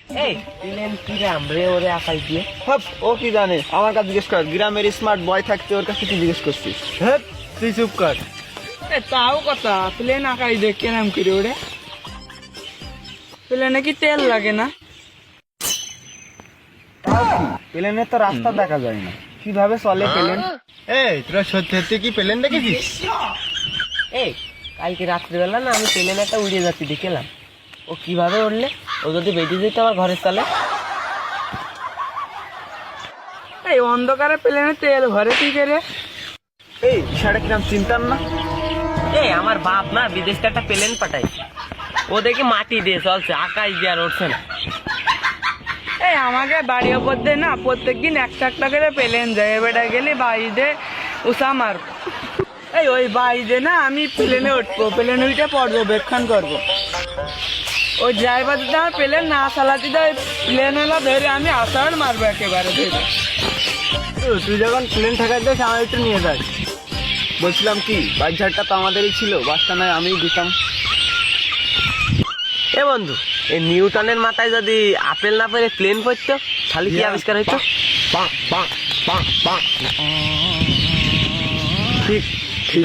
এই প্লেন কি রাম রে ওরে আকাশ দিয়ে? হাপ, ও কি জানে? আমার কাছে জিজ্ঞেস কর। গ্রামের স্মার্ট বয় থাকতে ওর কাছে তুই জিজ্ঞেস করছিস? হ্যাঁ, তুই চুপ কর। তাও কথা, প্লেন আকাশ দিয়ে কেরাম করে ওরে? প্লেনে কি তেল লাগে না? প্লেনে তো রাস্তা দেখা যায় না, কিভাবে চলে প্লেন? এই তোরা সত্যি সত্যি কি প্লেন দেখেছিস? এই কালকে রাত্রিবেলা না আমি প্লেনে একটা উড়ে যাচ্ছি দেখলাম। ও কিভাবে উঠলে? ও যদি বেঁচে যেত আমার ঘরের চালে। এই অন্ধকারে প্লেনে তেল ভরে কি করে? এই বিষয়টা কিরম চিন্তার না? এই আমার বাপ না বিদেশ থেকে একটা প্লেন পাঠাইছে, ও দেখি মাটি দিয়ে চলছে, আকাশ দিয়ে আর উঠছে না। এই আমাকে বাড়ির ওপর দিয়ে না প্রত্যেকদিন একটা একটা করে প্লেন যায়, এবারে গেলে বাড়িতে উষা মারবো। এই ওই বাড়িতে না আমি প্লেনে উঠবো, প্লেনে উঠে পর্যবেক্ষণ করবো। ওই ড্রাইভার যদি আমার প্লেন না চালাতে দেয়, প্লেন এলা ধরে আমি আসার মারবো একেবারে ধরে। তুই যখন প্লেন ঠেকাই দিস আমার একটু নিয়ে যাস। বলছিলাম কি, বাজারটা তো আমাদেরই ছিল, বাসটা নয় আমিই দিতাম। এ বন্ধু, এই নিউটনের মাথায় যদি আপেল না পেলে প্লেন পড়তো তাহলে কি আবিষ্কার হইতো? ঠিক ঠিক।